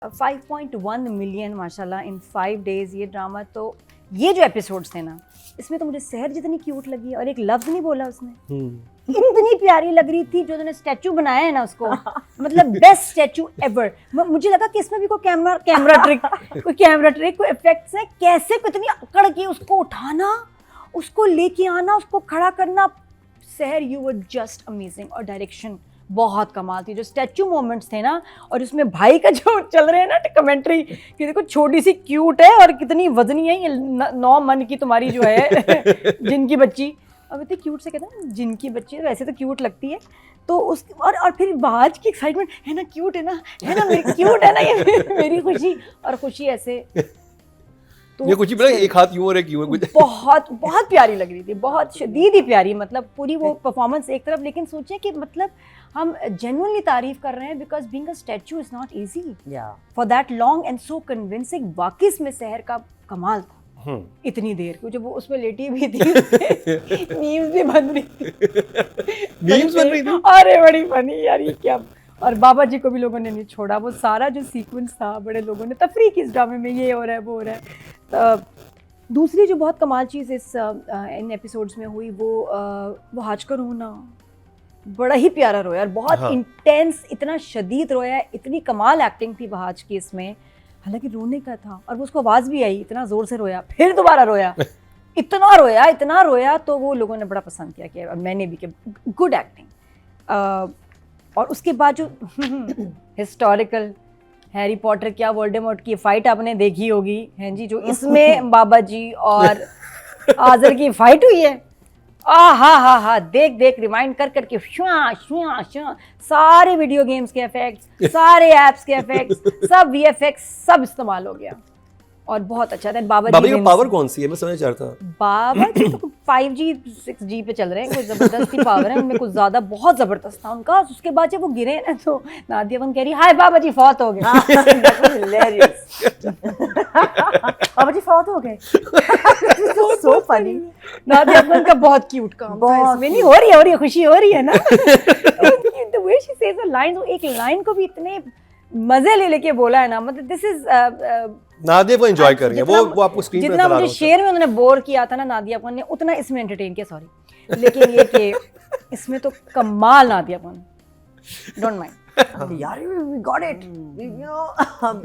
5.1 million माशाल्लाह इन 5 days ये drama. तो ये जो एपिसोड्स थे ना, इसमें तो मुझे सहर जितनी क्यूट लगी और एक लफ्ज नहीं बोला उसने। इतनी प्यारी लग रही थी जो उन्होंने स्टैचू बनाया है ना उसको, मतलब बेस्ट स्टैचू एवर। मुझे लगा कि इसमें भी कोई कैमरा ट्रिक कोई इफेक्ट्स है, कैसे कितनी अकड़ की उसको उठाना, उसको लेके आना, उसको खड़ा करना। सहर यू वर जस्ट अमेजिंग। और डायरेक्शन बहुत कमाल थी। जो स्टैचू मोमेंट्स थे ना, और उसमें भाई का जो चल रहे हैं ना कमेंट्री कि देखो छोटी सी क्यूट है और कितनी वजनी है ये 9 मन की तुम्हारी जो है जिनकी बच्ची। अब इतनी क्यूट से कहते हैं जिनकी बच्ची, वैसे तो क्यूट लगती है। तो उस और फिर बाज की एक्साइटमेंट है ना, क्यूट है ना मेरी क्यूट है ना ये मेरी खुशी। और खुशी ऐसे तो ये कुछ भी एक हाथ यूं और एक यूं कुछ बहुत बहुत प्यारी लग रही थी, बहुत शदीद ही प्यारी। मतलब पूरी वो परफॉर्मेंस एक तरफ, लेकिन सोचिए कि मतलब हम जेन्युइनली तारीफ कर रहे हैं because being a statue is not easy for that long and so convincing. वाकई में सहर का कमाल था इतनी देर को, जब वो उसमें लेटी भी थी मीम्स भी बन रही थी। अरे बड़ी फनी यार ये क्या। और बाबा जी को भी लोगों ने नहीं छोड़ा। वो सारा जो सीक्वेंस था बड़े लोगों ने तफरीह की इस ड्रामे में, ये हो रहा है वो हो रहा है। दूसरी जो बहुत कमाल चीज़ इस इन एपिसोड्स में हुई वो हाज का रोना, बड़ा ही प्यारा रोया और बहुत इंटेंस, इतना शदीद रोया। इतनी कमाल एक्टिंग थी वहाज की इसमें, हालांकि रोने का था और वो उसको आवाज़ भी आई, इतना ज़ोर से रोया, फिर दोबारा रोया इतना रोया। तो वो लोगों ने बड़ा पसंद किया कि, और मैंने भी, कि गुड एक्टिंग। और उसके बाद जो हिस्टोरिकल हैरी पॉटर क्या वोल्डेमॉर्ट की फाइट आपने देखी होगी हैं जी, जो इसमें बाबा जी और आज़र की फाइट हुई है, हा देख रिमाइंड कर करके शुआ सारे वीडियो गेम्स के इफेक्ट्स, सारे एप्स के इफेक्ट्स, सब वीएफएक्स सब इस्तेमाल हो गया और बहुत अच्छा था। बाबा जी का पावर कौन सी है, मैं समझ चाहता हूं। बाबा जी तो 5G 6G पे चल रहे हैं, कोई जबरदस्त ही पावर है उनमें, कुछ ज्यादा बहुत जबरदस्त था उनका। उसके बाद जब वो गिरे ना तो नादिया बन कह रही हाय बाबा जी फौत हो गए। बाबा जी फौत हो गए, सो फनी। नादिया बन का बहुत क्यूट काम था इसमें। नहीं हो रही है खुशी हो रही है ना। The way she says a line, वो एक लाइन को भी इतने मजे ले लेके बोला है ना, मतलब दिस इज नादिया को एंजॉय कर रही है वो आपको स्क्रीन पे जितना मुझे शेर में उन्होंने बोर किया था ना नादिया अपन ने, उतना इसमें एंटरटेन किया, सॉरी। लेकिन ये कि इसमें तो कमाल नादिया अपन, डोंट माइंड यार, वी गॉट इट।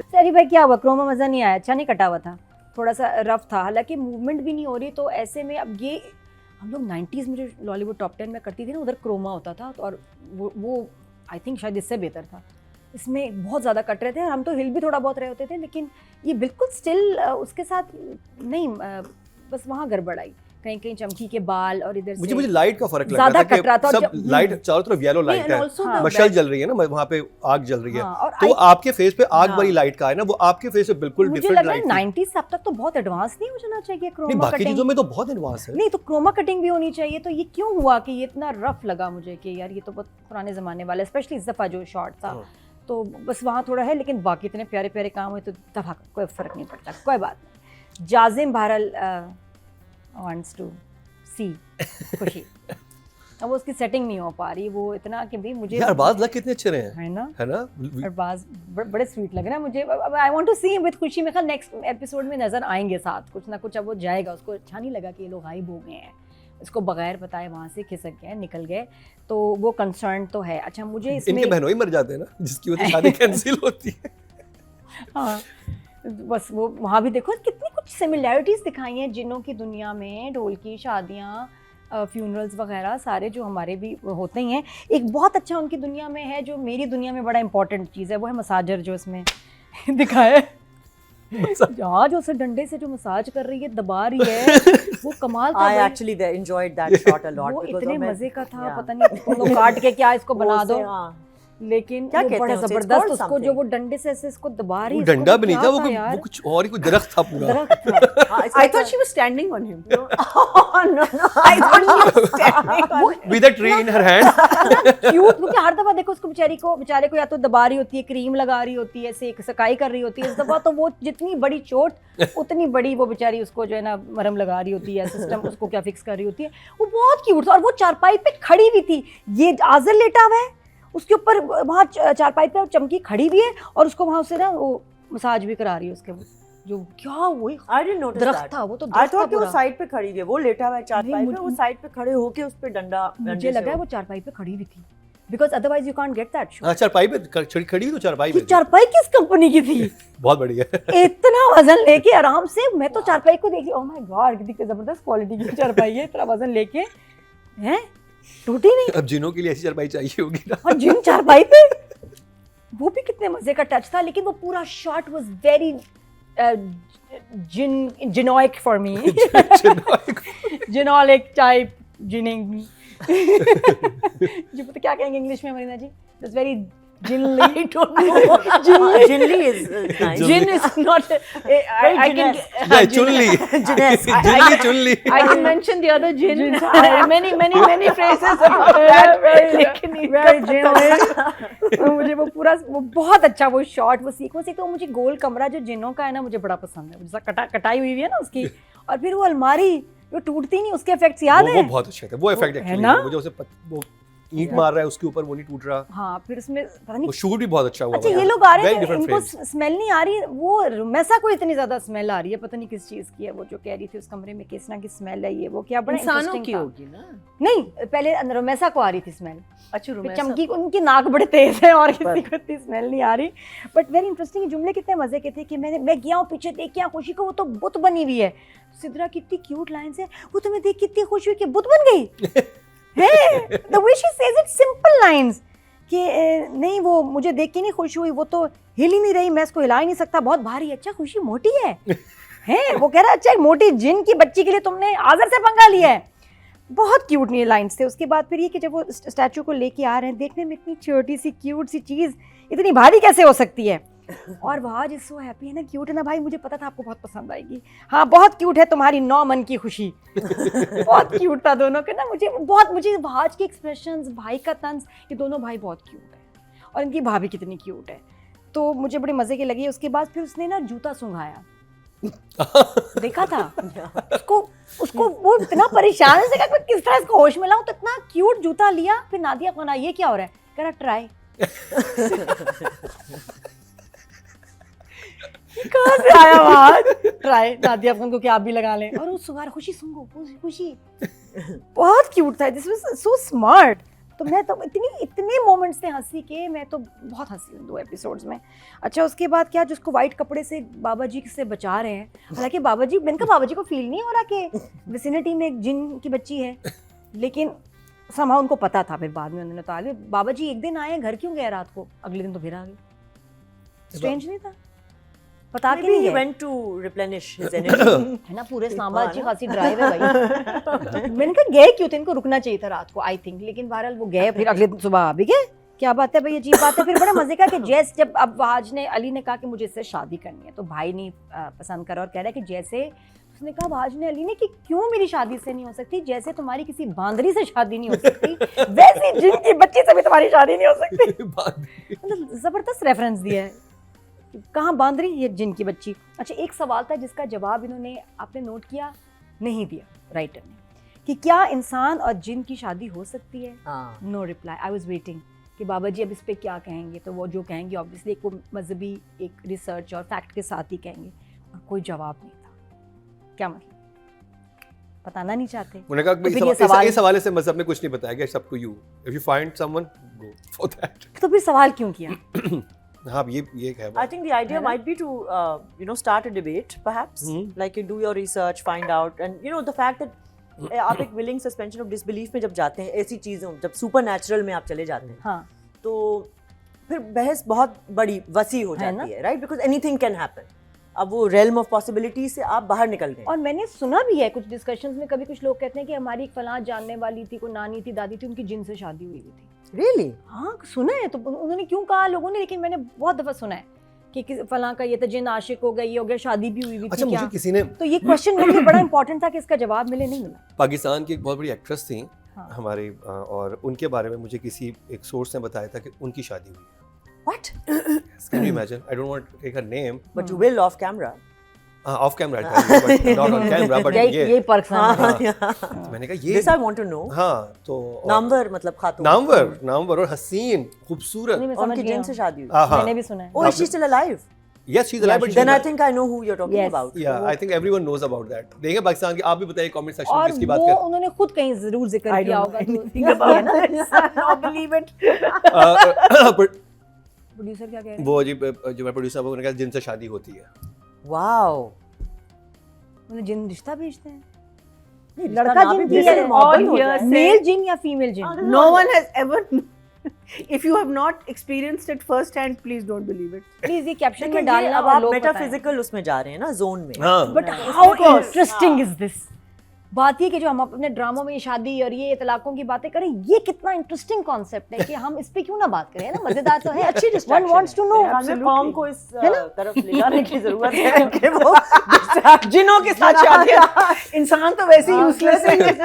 सरी भाई क्या हुआ, क्रोमा मजा नहीं आया, अच्छा नहीं कटा हुआ था, थोड़ा सा रफ था, हालांकि मूवमेंट भी नहीं हो रही। तो ऐसे में अब ये हम लोग 90s में जो लॉलीवुड टॉप 10 में करती थी ना, उधर क्रोमा होता था, तो और वो आई थिंक शायद इससे बेहतर था। इसमें बहुत ज़्यादा कट रहे थे, हम तो हिल भी थोड़ा बहुत रहे होते थे, लेकिन ये बिल्कुल स्टिल उसके साथ नहीं, बस वहाँ गड़बड़ आई, कहीं कहीं चमकी के बाल और इधर से मुझे लाइट का फर्क लगा ज़्यादा कट रहा था। सब लाइट चारों तरफ येलो लाइट है, मशाल जल रही है ना, वहाँ पे आग जल रही है। तो आपके फेस पे आग वाली लाइट का है ना, वो आपके फेस पे बिल्कुल डिफरेंट लाइट है। 90s अब तक तो बहुत एडवांस नहीं हो जाना चाहिए क्रोमा कटिंग, बाकी चीजों में तो बहुत एडवांस है। नहीं तो क्रोमा कटिंग भी होनी चाहिए। तो ये क्यों हुआ कि ये इतना रफ लगा मुझे कि यार ये तो बहुत पुराने ज़माने वाला, स्पेशली इस दफ़ा जो शॉट था, तो बस वहाँ थोड़ा है। लेकिन बाकी इतने प्यारे प्यारे काम हुए तो दफा कोई फ़र्क नहीं पड़ता, कोई बात नहीं। जाजिम बहरल वांट्स टू सी खुशी, अब उसकी सेटिंग नहीं हो पा रही, वो इतना कि भाई मुझे अरबाज लग कितने अच्छे रहे हैं, है ना अरबाज बड़े स्वीट लग रहे हैं मुझे। I want to see him with Khushi. मेरे ख्याल नेक्स्ट एपिसोड में नजर आएंगे साथ कुछ ना कुछ। अब वो जाएगा, उसको अच्छा नहीं लगा कि ये लोग गायब हो गए हैं, इसको बगैर बताए वहाँ से खिसक गए, निकल गए, तो वो कंसर्न तो है। अच्छा मुझे इसमें इनके बहनों ही मर जाते हैं ना, जिसकी वजह से शादी कैंसिल होती है। हाँ बस वो वहाँ भी देखो कितनी कुछ सिमिलैरिटीज़ दिखाई हैं जिनों की दुनिया में, ढोल की शादियाँ, फ्यूनरल्स वगैरह सारे जो हमारे भी होते ही हैं। एक बहुत अच्छा उनकी दुनिया में है, जो मेरी दुनिया में बड़ा इंपॉर्टेंट चीज़ है, वो है मसाजर, जो इसमें दिखाया है। जहाँ जो उसे डंडे से जो मसाज कर रही है, दबा रही है, वो कमाल था। I actually enjoyed that shot a lot. वो इतने मजे का था, पता नहीं तुम काट के क्या इसको बना दो, लेकिन क्या वो बड़ा जबरदस्त, उसको जो वो डंडे से ऐसे इसको दबा रही है, डंडा भी नहीं था, वो कुछ और ही, कोई दरख्त था पूरा। I thought she was standing on him. No, I thought she was standing on him with a tree in her hand. Cute, क्योंकि हर दफा देखो उसको बेचारे को या तो दबा रही होती है, क्रीम लगा रही होती है, सकाई कर रही होती है। इस दफा तो वो जितनी बड़ी चोट उतनी बड़ी वो बेचारी उसको जो है ना मरहम लगा रही होती है, सिस्टम उसको क्या फिक्स कर रही होती है। वो बहुत क्यूट था और वो चारपाई पे खड़ी भी थी। ये आज़र लेटा हुआ है, उसके ऊपर वहाँ चारपाई पे चमकी खड़ी भी है और उसको वहाँ से ना वो मसाज भी करा रही है उसके जो क्या वो I didn't notice दरख्त that. था, वो तो I दरख्त था thought कि वो पूरा। साइड पे खड़ी हुई है, वो लेटा हुआ है चारपाई पे, वो मुझे- साइड पे खड़े होके उस पे डंडा मुझे लगा है वो चारपाई पे खड़ी हुई थी because otherwise you can't get that shot. हाँ चारपाई पे खड़ी हुई तो चारपाई पे ये चारपाई किस कंपनी की थी? बहुत बढ़िया इतना वजन लेके आराम से, मैं तो चारपाई को देखी, ओह माय गॉड कितनी जबरदस्त क्वालिटी की चारपाई है, इतना वजन लेके हैं टूटी नहीं। अब जिनों के लिए ऐसी चारपाई चाहिए होगी ना। और जिन चारपाई पे वो भी कितने मजे का टच था, लेकिन वो पूरा शॉट वाज वेरी जिनोइक फॉर मी, जिनोलिक टाइप जिनिंग जी पता क्या कहेंगे इंग्लिश में मरीना जी? इट्स वेरी जिनली। I don't know. Jinli is nice. Jin is not I can चुनली Jines. जिनली चुनली I can mention the other gin. many phrases. लेकिन मुझे वो पूरा वो बहुत अच्छा वो शॉट वो सीक्वेंस, एक तो मुझे गोल कमरा जो जिनों का है ना मुझे बड़ा पसंद है, जैसा कटाई हुई है ना उसकी, और फिर वो अलमारी जो टूटती नहीं उसके इफेक्ट्स याद वो है? बहुत अच्छे थे वो इफेक्ट है एक्चुअली ना? मुझे उसे वो ईंट मार रहा है उसके ऊपर वो नहीं टूट रहा, हाँ फिर उसमें पता नहीं। वो शूट भी बहुत अच्छा हुआ। अच्छा ये लोग आ रहे Very हैं different इनको frames. स्मेल नहीं आ रही, वो रुमेसा को इतनी ज्यादा स्मेल आ रही है, पता नहीं किस चीज की है, वो जो कह रही थी उस कमरे में किसना की स्मेल है ये वो क्या बड़ा इंसानों इंटरेस्टिंग की था। होगी ना। नहीं पहले रुमेसा को आ रही थी स्मेल, अच्छा फिर रुमेसा चमकी उनकी नाक बड़े तेज है और किसी को इतनी स्मेल नहीं आ रही, बट वेरी इंटरेस्टिंग। जुमले कितने मजे के थे कि मैं गया हूँ पीछे देख के खुशी को, वो तो बुत बनी हुई है, सिद्रा कितनी क्यूट लाइंस है, वो तुम्हें देख कितनी खुश हुई कि बुत बन गई है, the way she says it, simple lines कि नहीं वो मुझे देख के नहीं खुश हुई, वो तो हिल ही नहीं रही, मैं इसको हिला ही नहीं सकता, बहुत भारी। अच्छा खुशी मोटी है हैं, वो कह रहा है अच्छा एक मोटी जिन की बच्ची के लिए तुमने आज़र से पंगा लिया है। बहुत क्यूट नहीं लाइन्स थे। उसके बाद फिर ये कि जब वो स्टैचू को लेके आ रहे हैं, देखने में इतनी छोटी सी क्यूट सी चीज़ इतनी भारी कैसे हो सकती है, और वहाँ जिस सो हैप्पी है ना, क्यूट है ना भाई, मुझे पता था आपको बहुत पसंद आएगी। हाँ बहुत क्यूट है तुम्हारी 9 मन की खुशी बहुत क्यूट था दोनों के ना, मुझे भाज के एक्सप्रेशंस, भाई का तंज, ये दोनों भाई बहुत क्यूट है और इनकी भाभी कितनी क्यूट है, तो मुझे बड़े मज़े की लगी। उसके बाद फिर उसने ना जूता सुंघाया देखा था उसको वो इतना परेशान है, कहा किस तरह इसको होश में लाऊं, तो इतना क्यूट जूता लिया। फिर नादिया को ना ये क्या हो रहा है, कह रहा ट्राई कहाँ से आया आवाज ट्राई, नादिया फोन को क्या आप भी लगा लें, और वो सुगार खुशी सुंगो खुशी बहुत क्यूट था, दिस वाज सो स्मार्ट। तो मैं तो इतने मोमेंट्स थे हंसी के, मैं तो बहुत हंसी हूँ 2 एपिसोड्स में। अच्छा उसके बाद क्या, जिसको वाइट कपड़े से बाबा जी से बचा रहे हैं, हालांकि बाबा जी, मैंने कहा बाबा जी को फील नहीं हो रहा कि विसिनिटी में एक जिन की बच्ची है, लेकिन समा उनको पता था। फिर बाद में उन्होंने कहा बाबा जी एक दिन आए, घर क्यों गए रात को, अगले दिन तो फिर आ गए। स्ट्रेंज नहीं था, पता के नहीं he गए went to replenish his energy. है ना, पूरे इस्लामाबाद अच्छी खासी ड्राइव है भाई। मैंने कहा गए क्यों थे, इनको रुकना चाहिए था रात को आई थिंक, लेकिन बहरहाल वो गए, फिर अगले दिन सुबह आ भी गए। क्या बात है भाई, अजीब बात है। फिर बड़ा मजे का कि जैस जब अब आज ने अली ने कहा कि मुझे इससे शादी करनी है, तो भाई नहीं पसंद करा और कह रहा है कि जैसे उसने कहा भाज ने अली ने कि क्यों मेरी शादी से नहीं हो सकती, जैसे तुम्हारी किसी बांदरी से शादी नहीं हो सकती वैसे जिनकी बच्ची से भी तुम्हारी शादी नहीं हो सकती। मतलब जबरदस्त रेफरेंस दिया है, कहाँ बांदरी, ये जिन की बच्ची। अच्छा एक सवाल था जिसका जवाब इन्होंने, आपने नोट किया, नहीं दिया राइटर ने, कि क्या इंसान और जिन की शादी हो सकती है। No reply, I was waiting कि बाबा जी अब इस पे क्या कहेंगे, तो वो जो कहेंगे ऑब्वियसली एक वो मजहबी एक रिसर्च और फैक्ट के साथ ही कहेंगे, और कोई जवाब नहीं था। क्या मतलब बताना नहीं चाहते। उन्होंने कहा इस हवाले से मजहब ने कुछ नहीं बताया, it's up to you, if you find someone go for that. तो फिर सवाल क्यों किया? हाँ ये है। I think the idea might be to start a debate perhaps, like you do your research, find out, and the fact that आप एक willing suspension of disbelief में जब जाते हैं, ऐसी चीज़ों जब supernatural में आप चले जाते हैं, हाँ तो फिर बहस बहुत बड़ी वसी हो जाती है, right? Because anything can happen. अब वो realm of possibility से आप बाहर निकल गए। और मैंने सुना भी है कुछ डिस्कशंस में, कभी कुछ लोग कहते हैं कि हमारी एक फलां जानने वाली थी, कोई नानी थी, दादी थी, उनकी जिन से शादी हुई थी। Really? हाँ सुना है, तो उन्होंने क्यों कहा लोगों ने, लेकिन मैंने बहुत दफा सुना है कि फलां का ये तो जिन आशिक हो गई, ये हो गया, शादी भी हुई थी। अच्छा क्या? मुझे किसी ने, तो ये क्वेश्चन मुझे बड़ा इंपॉर्टेंट था कि इसका जवाब मिले, नहीं मिला। पाकिस्तान की एक बहुत बड़ी एक्ट्रेस थी हाँ। और उनके बारे में मुझे किसी एक सोर्स ने बताया था कि उनकी शादी हुई है। What? Can you imagine? I don't want to take her name. But you will off camera. Off camera not on camera but यही पर्क्स हैं। मैंने कहा ये this I want to know. हाँ तो नामवर मतलब खातून, नामवर और हसीन खूबसूरत। उनकी जिन से शादी हुई। मैंने भी सुना है। Oh, is she still alive? Yes, she's alive. But Then I think I know who you're talking Yes. about. yeah, I think everyone knows about that. देखिए पाकिस्तान की, आप भी बताइए कमेंट सेक्शन में और किसकी बात वो कर। उन्होंने खुद कहीं जरूर जिक्र I किया don't होगा। know anything about this. I believe it. But producer क्या कह रहे हैं? वो जी जो मैं प्रोड्यूसर वो उन्होंने कहा जिनसे शादी होती है। Wow. उन्हें जिन रिश्ता भेजते हैं। नहीं, लड़का रिश्ता ना जिन भी भी है, भेजे, मोहब्बत all हो here जाए। say- मेल जिन या फीमेल जिन? No one has ever. If you have not experienced it firsthand, please don't believe it. Please ये कैप्शन में लेकिन ये डालना अब और आप लोग बताएं। मेटाफिजिकल उसमें जा रहे हैं ना, जोन में। हाँ but how interesting is this? बात ये कि जो हम अपने ड्रामों में ये शादी और ये तलाकों की बातें करें, ये कितना इंटरेस्टिंग कॉन्सेप्ट है कि हम इस पे क्यों ना बात करें, ना मजेदार तो है। अच्छी one distraction wants to know. हमें फॉर्म को इस तरफ ले जाने की जरूरत है कि वो जिनों के साथ शादियां, इंसान तो वैसे ही यूजलेस है।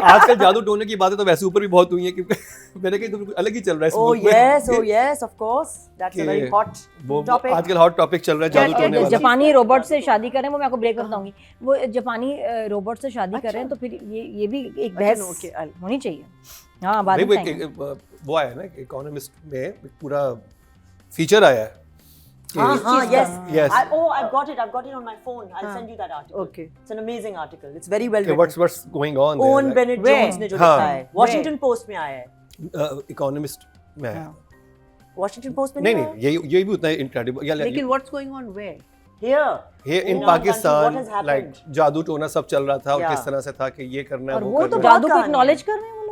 आजकल जादू टोने की बातें तो वैसे ऊपर भी बहुत हुई हैं क्योंकि मैंने कहा तो अलग ही चल रहा है इस Oh मुल्क में। yes, oh yes, of course. That's a कि very hot वो topic. आजकल हॉट टॉपिक चल रहा है जादू टोने वाला। जापानी रोबोट से शादी करें, वो मैं आपको ब्रेक बताऊंगी। वो जापानी रोबोट से शादी कर रहे हैं, तो फिर ये भी एक बहस okay, होनी चाहिए। हाँ, बाद नहीं में वो बताएंगे। वो आया ना इकोनॉमिस्ट में एक पूरा फीचर आया है yes. Yes. I've got it on my phone. I'll send you that article. Okay. It's an amazing article. It's very well कि written. what's going on there, Owen like, Bennett Where? Jones ने जो हाँ. लिखा है, Washington Post में आया है। Economist में है। Washington Post में नहीं नहीं नहीं ये भी उतना इनक्रेडिबल लेकिन what's going on where? Here. ये इन In our country, Pakistan what has happened? Like जादू टोना सब चल रहा था और Yeah. किस तरह से था कि ये करना है और वो वो तो करना है। जादू को कहानी है। एक्नॉलेज कर रहे हैं वो लोग।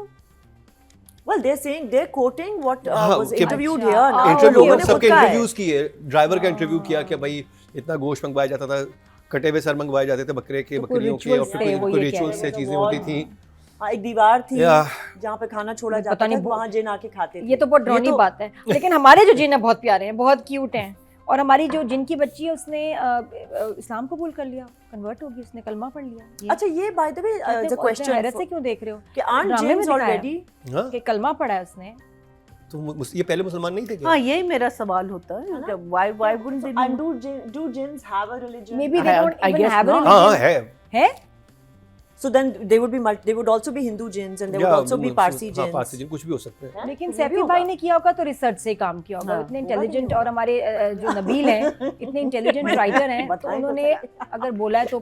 Well, they're quoting what हाँ, was कि- interviewed अच्छा, here. ना इंटरव्यू लोगों ने खुद सबके कहा है। इंटरव्यूज किए, ड्राइवर का इंटरव्यू किया कि भाई इतना गोश्त मंगवाया जाता था, कटे हुए सर मंगवाए जाते थे बकरे के, तो कोई बकरियों के, और rituals फिर थे, वो कोई ये कह रिचुअल्स रहे से थे। चीजें वो होती थी। हाँ, एक दीवार थी Yeah. जहाँ पे खाना छोड़ा पता जाता नहीं था, वो- वहाँ जिन आके खाते थे। ये तो बहुत ड्रॉनी बात है, लेकिन हमारे जो जिन है बहुत प्यारे हैं, बहुत क्यूट हैं। और हमारी जो जिनकी बच्ची है उसने इस्लाम कबूल कर लिया, कन्वर्ट हो गई, उसने कलमा पढ़ लिया। अच्छा, ये by the way, the question हैरत से क्यों देख रहे हो कि aren't ड्रामे में jinns दिखाया है। already? हाँ कि कलमा पढ़ा है उसने। तो ये पहले मुसलमान नहीं थे क्या? हाँ, यही मेरा सवाल होता है कि why wouldn't they And be? do jinns have a religion? Maybe they don't I even guess have a not. हाँ religion. है है? So then they would also be Hindu jinns and they would also be Parsi हाँ jinns. Parsi जिन कुछ भी हो सकते हैं। लेकिन ये भी सैफी होगा। भाई ने किया होगा तो रिसर्च से काम किया होगा। हाँ, इतने होगा कि नहीं इंटेलिजेंट होगा? और हमारे जो नबील हैं, इतने इंटेलिजेंट राइटर हैं, तो बताएं, उन्होंने अगर बोला है तो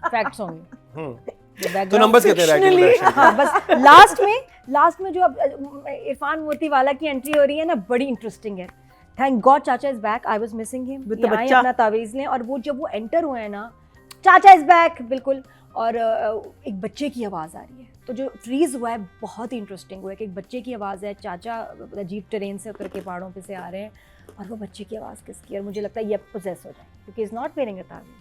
फैक्ट्स होंगे। तो नंबर्स कहते हैं राइटिंग डायरेक्शन। हाँ, बस लास्ट में जो अब इरफान मोती वाला की एंट्री हो रही है ना, बड़ी इंटरेस्टिंग है। थैंक गॉड चाचा is back, I was missing him. With the ये आए बच्चा। अपना तावीज़ लें, और वो जब वो एंटर हुए हैं ना, चाचा इज बैक बिल्कुल, और एक बच्चे की आवाज़ आ रही है। तो जो फ्रीज हुआ है बहुत ही इंटरेस्टिंग हुआ है कि एक बच्चे की आवाज़ है, चाचा अजीब ट्रेन से उतर के पहाड़ों पे से आ रहे हैं, और वो बच्चे की आवाज़ किसकी है? और मुझे लगता है ये अब पोजेस हो जाए क्योंकि इज़ नॉट वेयरिंग अ तावीज़।